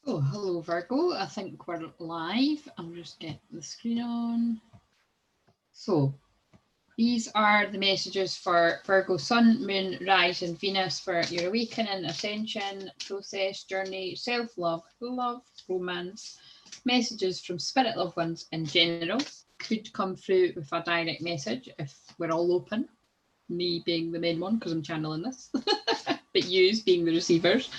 Oh, hello Virgo. I think we're live. I'll just get the screen on. So, these are the messages for Virgo Sun, Moon, Rise, and Venus for your awakening, ascension, process, journey, self-love, love, romance. Messages from spirit loved ones in general could come through with a direct message if we're all open. Me being the main one because I'm channeling this, but yous being the receivers.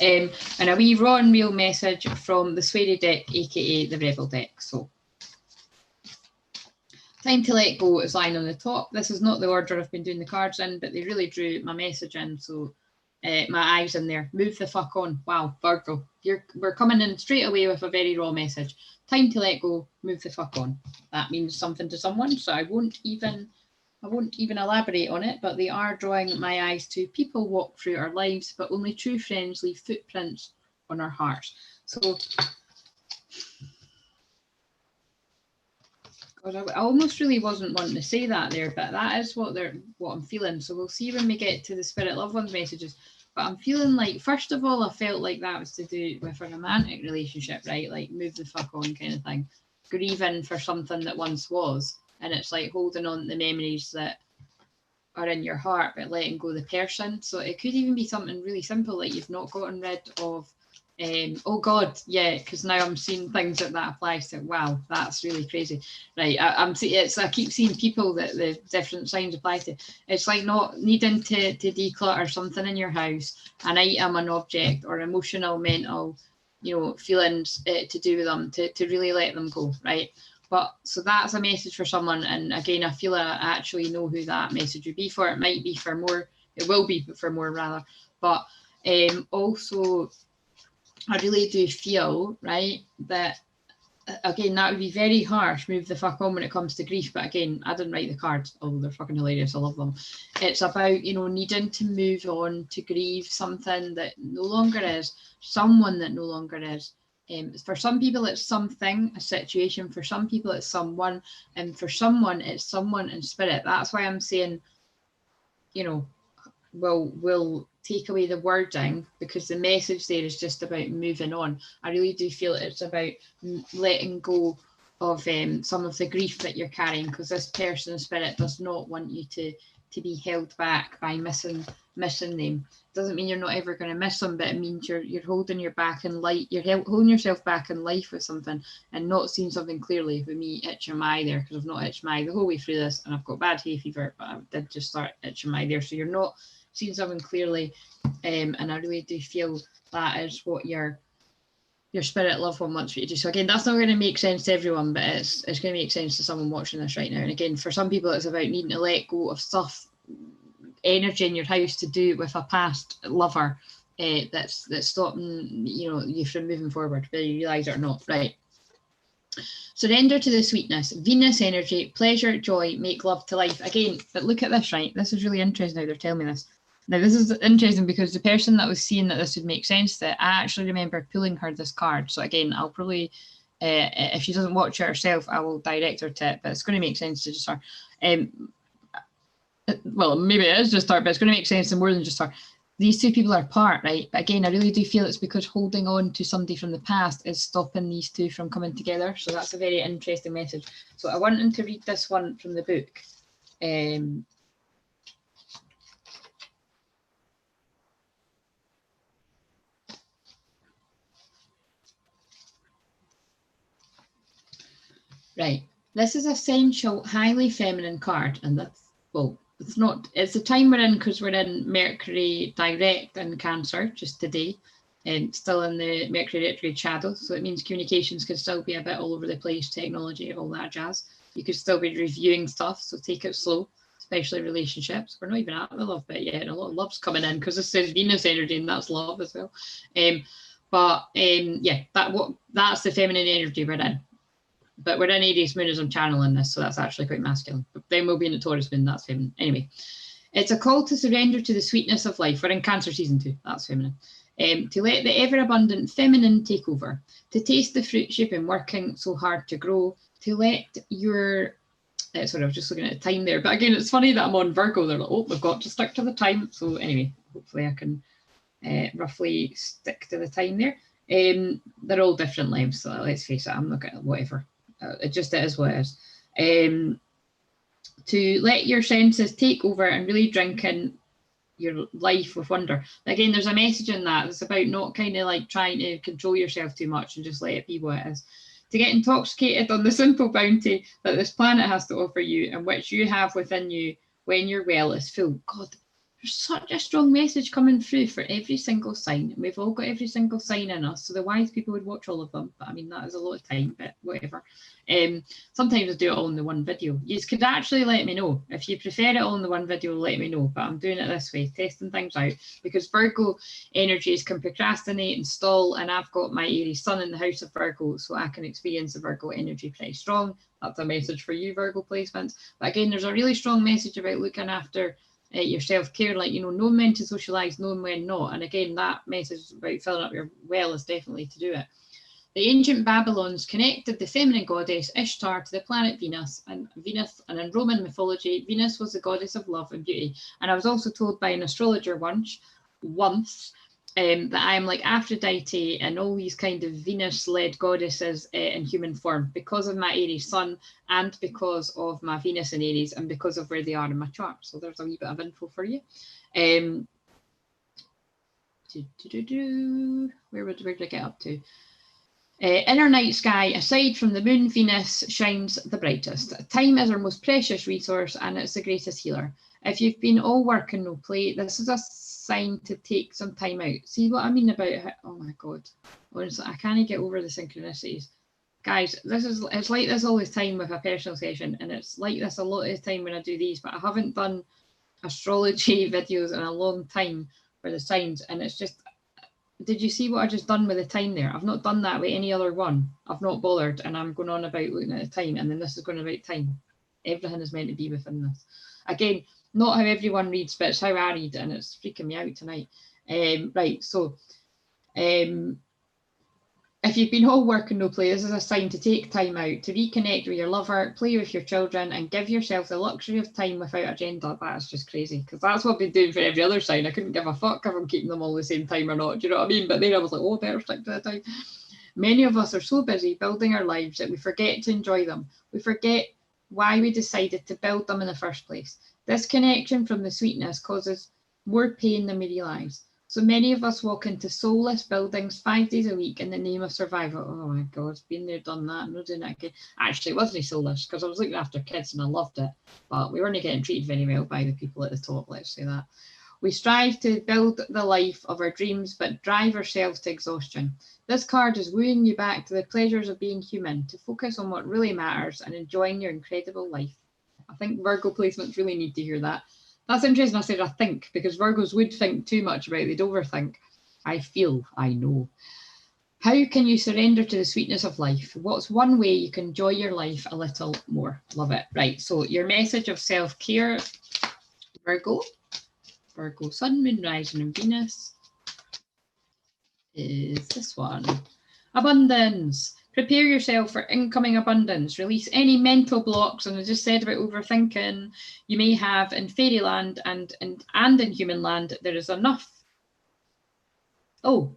And a wee raw and real message from the Sweary deck, aka the Rebel deck. So, Time to Let Go is lying on the top. This is not the order I've been doing the cards in, but they really drew my message in. So, my eyes in there. Move the fuck on. Wow, Virgo, we're coming in straight away with a very raw message. Time to let go. Move the fuck on. That means something to someone. So I won't even elaborate on it, but they are drawing my eyes to people walk through our lives, but only true friends leave footprints on our hearts. So, God, I almost really wasn't wanting to say that there, but that is what I'm feeling. So we'll see when we get to the spirit loved ones messages. But I'm feeling like, first of all, I felt like that was to do with a romantic relationship, right? Like move the fuck on kind of thing. Grieving for something that once was. And it's like holding on to the memories that are in your heart, but letting go the person. So it could even be something really simple, like you've not gotten rid of oh God, yeah, because now I'm seeing things that applies to. Wow, that's really crazy. Right, I keep seeing people that the different signs apply to. It's like not needing to declutter something in your house, an item, an object, or emotional, mental, feelings to do with them, to really let them go, right? But so that's a message for someone, and again, I feel I actually know who that message would be for. It might be for more, it will be for more rather, but also I really do feel, right, that again, that would be very harsh, move the fuck on when it comes to grief. But again, I didn't write the cards, although they're fucking hilarious. I love them. It's about, needing to move on, to grieve something that no longer is, someone that no longer is. For some people, it's something, a situation. For some people, it's someone. And for someone, it's someone in spirit. That's why I'm saying, we'll take away the wording, because the message there is just about moving on. I really do feel it's about letting go of some of the grief that you're carrying, because this person in spirit does not want you to be held back by missing them. Doesn't mean you're not ever going to miss them, but it means you're holding your back in light, you're holding yourself back in life with something and not seeing something clearly. With me itching my eye there, because I've not itched my eye the whole way through this, and I've got bad hay fever, but I did just start itching my eye there. So you're not seeing something clearly, and I really do feel that is what your spirit loved one wants you to do. So again, that's not going to make sense to everyone, but it's going to make sense to someone watching this right now. And again, for some people, it's about needing to let go of stuff, energy in your house to do with a past lover that's stopping you from moving forward, whether you realise it or not. Right. Surrender to the sweetness, Venus energy, pleasure, joy, make love to life. Again, but look at this, right? This is really interesting how they're telling me this. Now, this is interesting because the person that was seeing that this would make sense to, I actually remember pulling her this card. So again, I'll probably, if she doesn't watch it herself, I will direct her to it, but it's going to make sense to just her. Well, maybe it is just her, but it's going to make sense to more than just her. These two people are apart, right? But again, I really do feel it's because holding on to somebody from the past is stopping these two from coming together. So that's a very interesting message. So I wanted to read this one from the book. Right. This is essential, highly feminine card. And that's, well, it's not, it's the time we're in because we're in Mercury direct in Cancer just today, and still in the Mercury retrograde shadow. So it means communications could still be a bit all over the place, technology, all that jazz. You could still be reviewing stuff, so take it slow, especially relationships. We're not even at the love bit yet, and a lot of love's coming in because this says Venus energy, and that's love as well. Yeah, that's the feminine energy we're in. But we're in Aries moon as I'm channeling this, so that's actually quite masculine. But then we'll be in the Taurus moon, that's feminine. Anyway, it's a call to surrender to the sweetness of life. We're in Cancer season 2, that's feminine. To let the ever-abundant feminine take over, to taste the fruits you've been working so hard to grow, to let your... sorry, I was just looking at the time there. But again, it's funny that I'm on Virgo. They're like, oh, we've got to stick to the time. So anyway, hopefully I can roughly stick to the time there. They're all different lengths, so let's face it, I'm not going to, whatever. It is what it is. To let your senses take over and really drink in your life with wonder. Again, there's a message in that. It's about not kind of like trying to control yourself too much and just let it be what it is. To get intoxicated on the simple bounty that this planet has to offer you and which you have within you when your well is full. God, there's such a strong message coming through for every single sign. And we've all got every single sign in us. So the wise people would watch all of them. But I mean, that is a lot of time, but whatever. Sometimes I do it all in the one video. You could actually let me know. If you prefer it all in the one video, let me know. But I'm doing it this way, testing things out. Because Virgo energies can procrastinate and stall. And I've got my Aries sun in the house of Virgo. So I can experience the Virgo energy pretty strong. That's a message for you, Virgo placements. But again, there's a really strong message about looking after your self-care, like, you know, knowing when to socialise, knowing when not. And again, that message about filling up your well is definitely to do it. The ancient Babylons connected the feminine goddess Ishtar to the planet Venus, and in Roman mythology, Venus was the goddess of love and beauty. And I was also told by an astrologer once that I'm like Aphrodite and all these kind of Venus-led goddesses in human form because of my Aries sun and because of my Venus in Aries and because of where they are in my chart. So there's a wee bit of info for you. Where did I get up to? Inner night sky, aside from the moon, Venus shines the brightest. Time is our most precious resource and it's the greatest healer. If you've been all work and no play, this is a sign to take some time out. See what I mean about how, oh my God, honestly, I can't get over the synchronicities. Guys, it's like this all the time with a personal session, and it's like this a lot of the time when I do these, but I haven't done astrology videos in a long time for the signs, and it's just, did you see what I just done with the time there? I've not done that with any other one. I've not bothered, and I'm going on about looking at the time, and then this is going about time. Everything is meant to be within this. Again, not how everyone reads, but it's how I read, and it's freaking me out tonight. Right, so if you've been all work and no play, this is a sign to take time out, to reconnect with your lover, play with your children, and give yourself the luxury of time without agenda. That's just crazy, because that's what I've been doing for every other sign. I couldn't give a fuck if I'm keeping them all the same time or not. Do you know what I mean? But then I was like, oh, better stick to the time. Many of us are so busy building our lives that we forget to enjoy them. We forget why we decided to build them in the first place. Disconnection from the sweetness causes more pain than we realise. So many of us walk into soulless buildings 5 days a week in the name of survival. Oh my God, been there, done that, I'm not doing that again. Actually, it wasn't soulless because I was looking after kids and I loved it, but we weren't getting treated very well by the people at the top, let's say that. We strive to build the life of our dreams, but drive ourselves to exhaustion. This card is wooing you back to the pleasures of being human, to focus on what really matters and enjoying your incredible life. I think Virgo placements really need to hear that. That's interesting I said I think, because Virgos would think too much about it. They'd overthink. I feel, I know. How can you surrender to the sweetness of life? What's one way you can enjoy your life a little more? Love it. Right, so your message of self-care, Virgo Sun, Moon, Rising and Venus is this one. Abundance. Prepare yourself for incoming abundance. Release any mental blocks, and I just said about overthinking you may have in fairyland and in human land. There is enough. In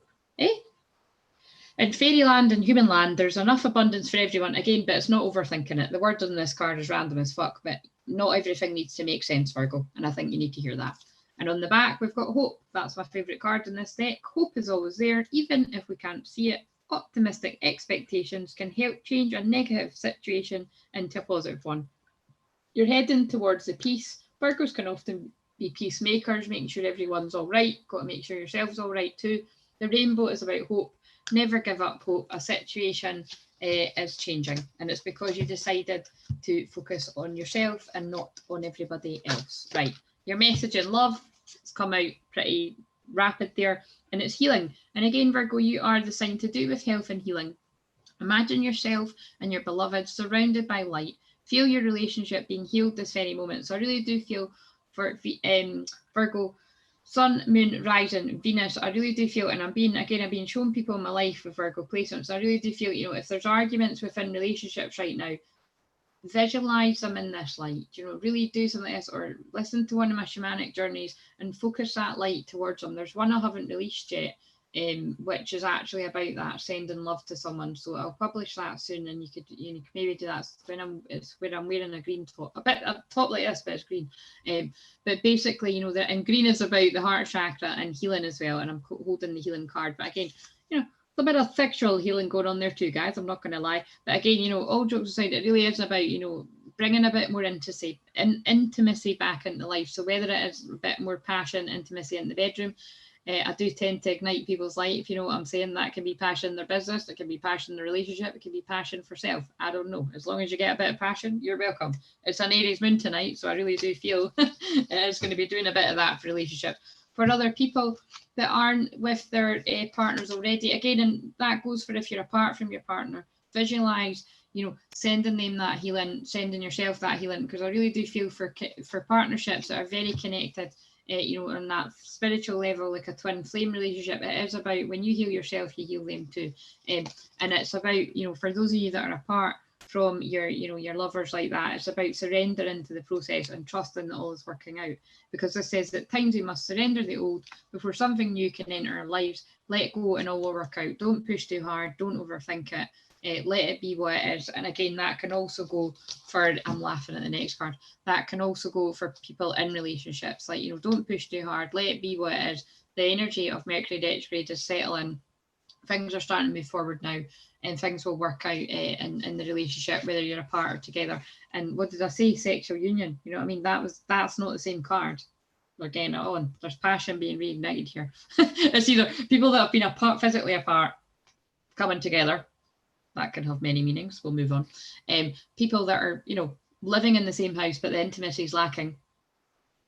fairyland and human land, there's enough abundance for everyone. Again, but it's not overthinking it. The word on this card is random as fuck, but not everything needs to make sense, Virgo, and I think you need to hear that. And on the back, we've got hope. That's my favourite card in this deck. Hope is always there, even if we can't see it. Optimistic expectations can help change a negative situation into a positive one. You're heading towards the peace. Virgos can often be peacemakers, making sure everyone's all right. Got to make sure yourself's all right too. The rainbow is about hope. Never give up hope. A situation is changing, and it's because you decided to focus on yourself and not on everybody else. Right. Your message in love, it's come out pretty rapid there, and it's healing. And again, Virgo, you are the sign to do with health and healing. Imagine yourself and your beloved surrounded by light. Feel your relationship being healed this very moment. So I really do feel for Virgo, Sun, Moon, Rising, Venus, I really do feel, and I've been showing people in my life with Virgo placements, I really do feel, if there's arguments within relationships right now, visualize them in this light, really do something like this, or listen to one of my shamanic journeys and focus that light towards them. There's one I haven't released yet, which is actually about that sending love to someone. So I'll publish that soon, and you could maybe do that when I'm wearing a green top, a top like this, but it's green. But basically, and green is about the heart chakra and healing as well. And I'm holding the healing card, but again, a bit of sexual healing going on there too, guys. I'm not going to lie. But again, all jokes aside, it really is about bringing a bit more intimacy back into life. So whether it is a bit more passion, intimacy in the bedroom, I do tend to ignite people's life, you know what I'm saying? That can be passion in their business, it can be passion in the relationship, it can be passion for self. I don't know. As long as you get a bit of passion, you're welcome. It's an Aries moon tonight, so I really do feel it's going to be doing a bit of that for relationship. For other people that aren't with their partners already, again, and that goes for if you're apart from your partner, visualize, sending them that healing, sending yourself that healing, because I really do feel for partnerships that are very connected, on that spiritual level, like a twin flame relationship, it is about when you heal yourself, you heal them too. And it's about, for those of you that are apart from your lovers like that, it's about surrendering to the process and trusting that all is working out. Because this says that times we must surrender the old before something new can enter our lives. Let it go and all will work out. Don't push too hard. Don't overthink it. Let it be what it is. And again, that can also go for, I'm laughing at the next card, that can also go for people in relationships. Like, don't push too hard. Let it be what it is. The energy of Mercury retrograde is settling. Things are starting to move forward now, and things will work out in the relationship, whether you're apart or together. And what did I say? Sexual union. You know what I mean? That's not the same card. We're getting it on. There's passion being reignited here. It's either people that have been apart, physically apart, coming together. That can have many meanings. We'll move on. People that are, living in the same house, but the intimacy is lacking.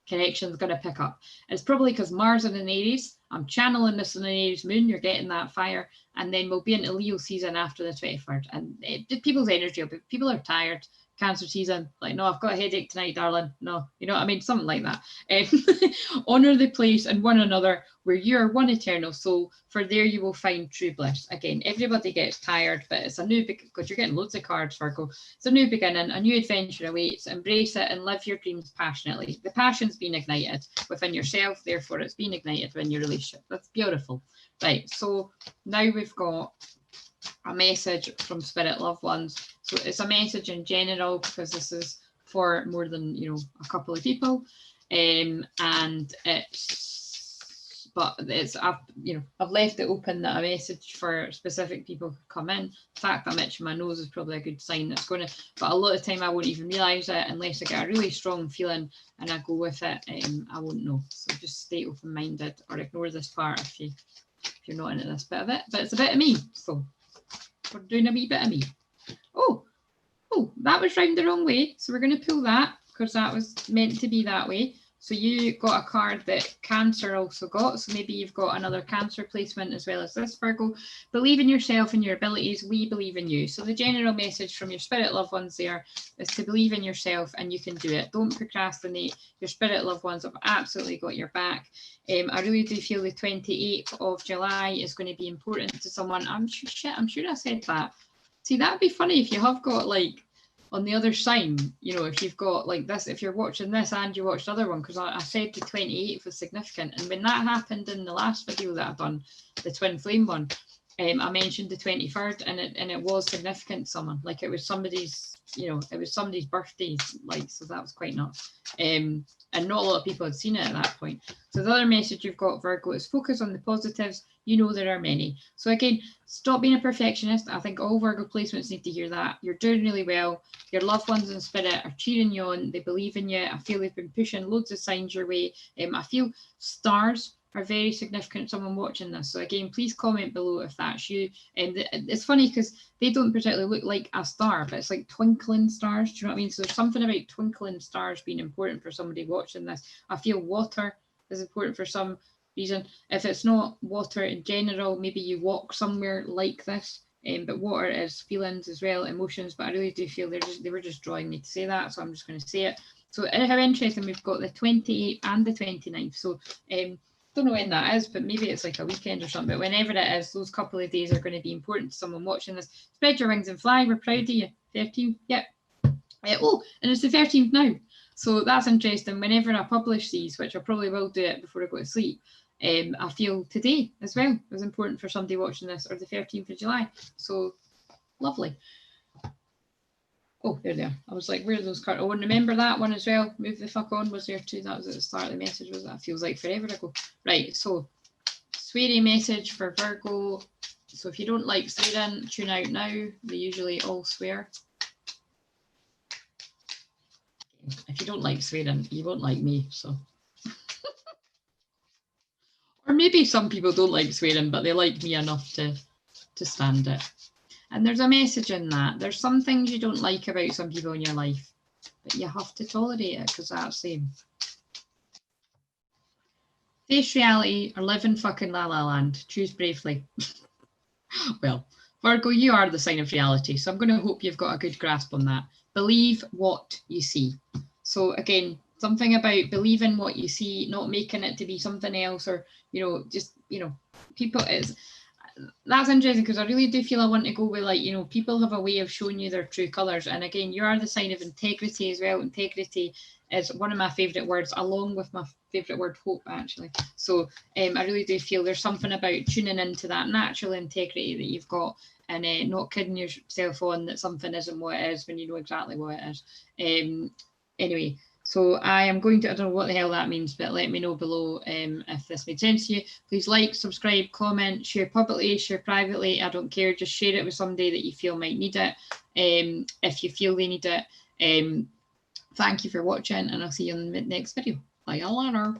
Connection's going to pick up. It's probably because Mars in an Aries. I'm channeling this in an Aries moon. You're getting that fire. And then we'll be into Leo season after the 23rd. And people's energy, people are tired. Cancer season, like, no, I've got a headache tonight, darling. No, you know what I mean? Something like that. Honor the place and one another where you are one eternal soul, for there you will find true bliss. Again, everybody gets tired, but it's a new, because you're getting loads of cards, Virgo. It's a new beginning, a new adventure awaits. Embrace it and live your dreams passionately. The passion's been ignited within yourself, therefore it's been ignited in your relationship. That's beautiful. Right, so now we've got a message from spirit loved ones. So it's a message in general, because this is for more than a couple of people, and I've left it open that a message for specific people could come in. The fact that I'm itching my nose is probably a good sign that's going to, but a lot of time I won't even realise it unless I get a really strong feeling and I go with it. I won't know. So just stay open-minded or ignore this part if you're not into this bit of it. But it's a bit of me, so we're doing a wee bit of me. Oh, that was round the wrong way. So we're going to pull that because that was meant to be that way. So you got a card that Cancer also got. So maybe you've got another Cancer placement as well as this, Virgo. Believe in yourself and your abilities. We believe in you. So the general message from your spirit loved ones there is to believe in yourself and you can do it. Don't procrastinate. Your spirit loved ones have absolutely got your back. I really do feel the 28th of July is going to be important to someone. I'm sure I said that. See, that'd be funny if you have got like on the other side, if you've got like this, if you're watching this and you watched the other one, because I said the 28th was significant. And when that happened in the last video that I've done, the twin flame one, I mentioned the 23rd and it was significant to someone. Like it was somebody's, it was somebody's birthday, like, so that was quite nuts. And not a lot of people had seen it at that point. So the other message you've got, Virgo, is focus on the positives. There are many. So again, stop being a perfectionist. I think all Virgo placements need to hear that. You're doing really well. Your loved ones in spirit are cheering you on. They believe in you. I feel they've been pushing loads of signs your way. I feel stars are very significant to someone watching this. So again, please comment below if that's you. It's funny because they don't particularly look like a star, but it's like twinkling stars. Do you know what I mean? So there's something about twinkling stars being important for somebody watching this. I feel water is important for some reason. If it's not water in general, maybe you walk somewhere like this. But water is feelings as well, emotions. But I really do feel they were just drawing me to say that, so I'm just going to say it. So how interesting, we've got the 28th and the 29th. So don't know when that is, but maybe it's like a weekend or something. But whenever it is, those couple of days are going to be important to someone watching this. Spread your wings and fly. We're proud of you. 13th, yep. And it's the 13th now. So that's interesting. Whenever I publish these, which I probably will do it before I go to sleep, I feel today as well was important for somebody watching this, or the 13th of July. So lovely. Oh, there they are. I was like, where are those cards? Oh, and remember that one as well. Move the fuck on was there too. That was at the start of the message. Was that? Feels like forever ago. Right. So, sweary message for Virgo. So if you don't like swearing, tune out now. They usually all swear. If you don't like swearing, you won't like me. So, or maybe some people don't like swearing, but they like me enough to stand it. And there's a message in that. There's some things you don't like about some people in your life, but you have to tolerate it because that's the same. Face reality or live in fucking la la land. Choose bravely. Well, Virgo, you are the sign of reality, so I'm going to hope you've got a good grasp on that. Believe what you see. So again, something about believing what you see, not making it to be something else, or just people is. That's interesting because I really do feel I want to go with people have a way of showing you their true colours. And again, you are the sign of integrity as well. Integrity is one of my favourite words, along with my favourite word, hope, actually. So I really do feel there's something about tuning into that natural integrity that you've got and not kidding yourself on that something isn't what it is when you know exactly what it is. Anyway. So I am going to, I don't know what the hell that means, but let me know below if this made sense to you. Please like, subscribe, comment, share publicly, share privately. I don't care. Just share it with somebody that you feel might need it. If you feel they need it. Thank you for watching, and I'll see you in the next video. Bye, later.